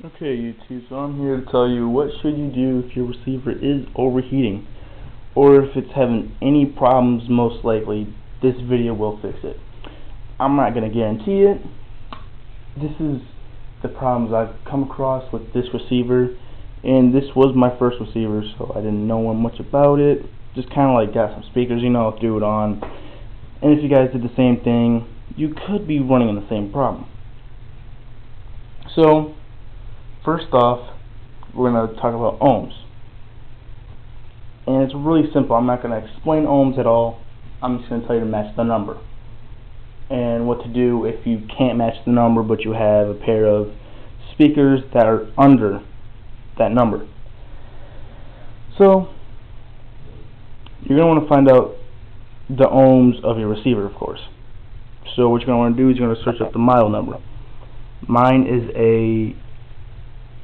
Okay, YouTube, so I'm here to tell you what should you do if your receiver is overheating, or if it's having any problems. Most likely this video will fix it. I'm not going to guarantee it. This is the problems I've come across with this receiver, and this was my first receiver, so I didn't know much about it. Just kind of like got some speakers, threw it on, and if you guys did the same thing, you could be running into the same problem. So first off, we're going to talk about ohms. And it's really simple. I'm not going to explain ohms at all. I'm just going to tell you to match the number. And what to do if you can't match the number but you have a pair of speakers that are under that number. So, you're going to want to find out the ohms of your receiver, of course. So what you're going to want to do is you're going to search up the model number. Mine is a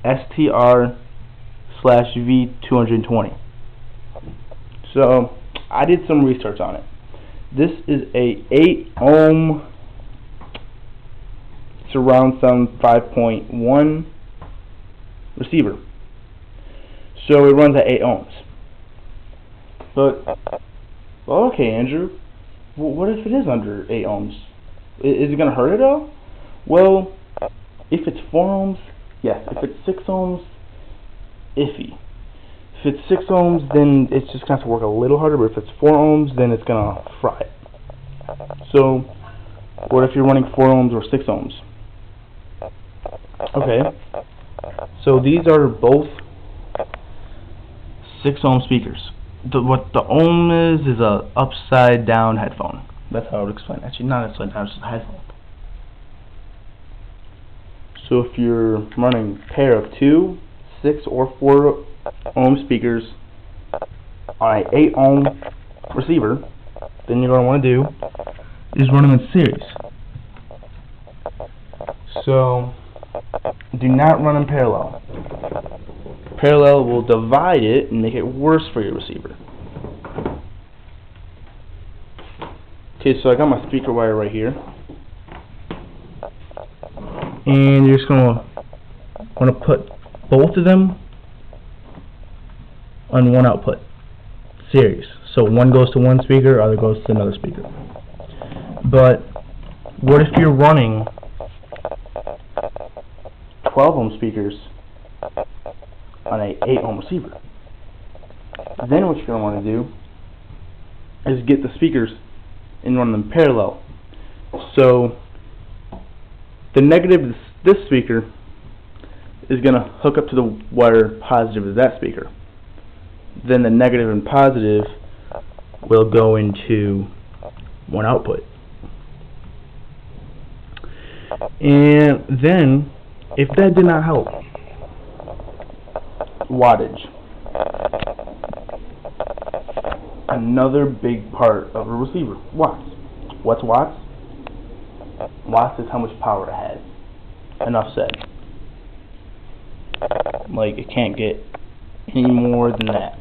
STR/V220. So I did some research on it. This is a 8 ohm surround sound 5.1 receiver. So it runs at 8 ohms. But well, okay, Andrew, what if it is under 8 ohms? Is it going to hurt at all? Well, if it's 4 ohms, yes. If it's 6 ohms, iffy. If it's 6 ohms, then it's just going to have to work a little harder, but if it's 4 ohms, then it's going to fry it. So, what if you're running 4 ohms or 6 ohms? Okay, so these are both 6 ohm speakers. What the ohm is a upside down headphone. That's how I would explain it. Actually, not upside down, it's just a headphone. So if you're running a pair of 2, 6, or 4 ohm speakers on an 8 ohm receiver, then you're going to want to do is run them in series. So do not run in parallel. Parallel will divide it and make it worse for your receiver. Okay, so I got my speaker wire right here. And you're just going to want to put both of them on one output, series. So one goes to one speaker, other goes to another speaker. But what if you're running 12 ohm speakers on a 8 ohm receiver? Then what you're going to want to do is get the speakers and run them parallel. So the negative of this speaker is going to hook up to the wire positive of that speaker. Then the negative and positive will go into one output. And then, if that did not help, wattage. Another big part of a receiver. Watts. What's watts? Watts is how much power it has. Enough said. Like, it can't get any more than that.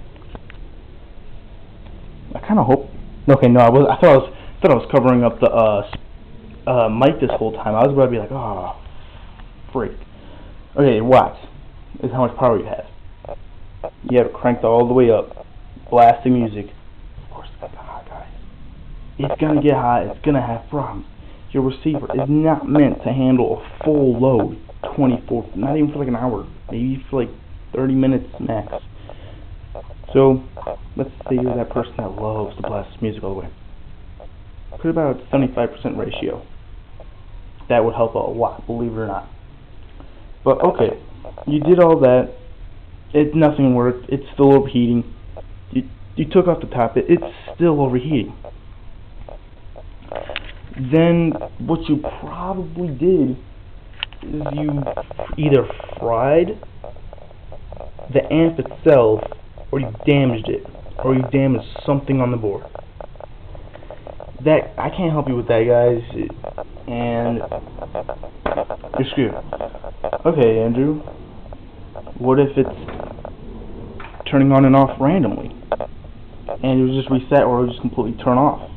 I kind of hope. Okay, no, I thought I was covering up the mic this whole time. I was about to be like, oh, freak. Okay, watts is how much power you have. You have it cranked all the way up, blasting music. Of course, it's gonna get hot, guys. It's gonna get hot. It's gonna have problems. Your receiver is not meant to handle a full load, 24, not even for like an hour, maybe for like 30 minutes max. So, let's say you're that person that loves to blast music all the way. Put about a 75% ratio. That would help a lot, believe it or not. But okay, you did all that. Nothing worked. It's still overheating. You took off the top. It's still overheating. Then what you probably did is you either fried the amp itself, or you damaged it, or you damaged something on the board. That I can't help you with that, guys, and you're screwed. Okay, Andrew, what if it's turning on and off randomly, and it would just reset, or it would just completely turn off?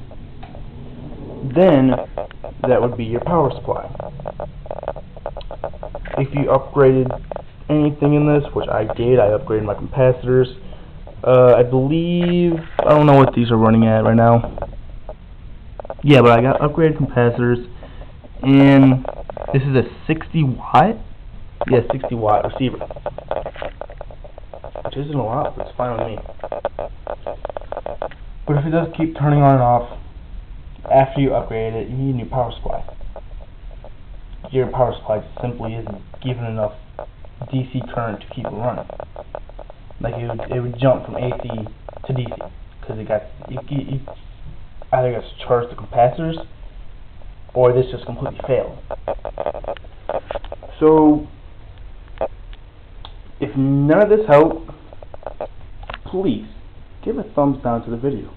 Then that would be your power supply. If you upgraded anything in this, which I did. I upgraded my capacitors. I believe, I don't know what these are running at right now. Yeah, but I got upgraded capacitors, and this is a 60 watt? Yeah, 60 watt receiver. Which isn't a lot, but it's fine with me. But if it does keep turning on and off, after you upgrade it, you need a new power supply. Your power supply simply isn't giving enough DC current to keep it running. Like it would jump from AC to DC because it either got to charge the capacitors or this just completely failed. So if none of this helped, please give a thumbs down to the video.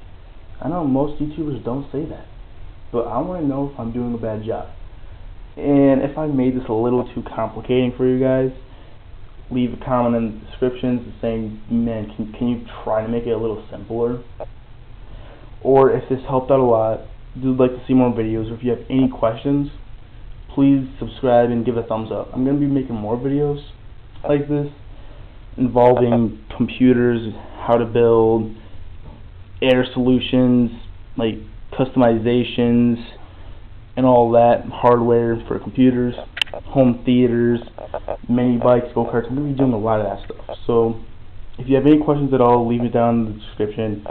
I know most YouTubers don't say that, but I want to know if I'm doing a bad job. And if I made this a little too complicating for you guys, leave a comment in the descriptions saying, man, can you try to make it a little simpler? Or if this helped out a lot, if you'd like to see more videos, or if you have any questions, please subscribe and give a thumbs up. I'm going to be making more videos like this involving computers, how to build air solutions, like customizations and all that, hardware for computers, home theaters, mini bikes, go-karts. I'm going to be doing a lot of that stuff. So if you have any questions at all, leave it down in the description.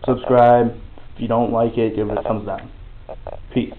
Subscribe. If you don't like it, give it a thumbs down. Peace.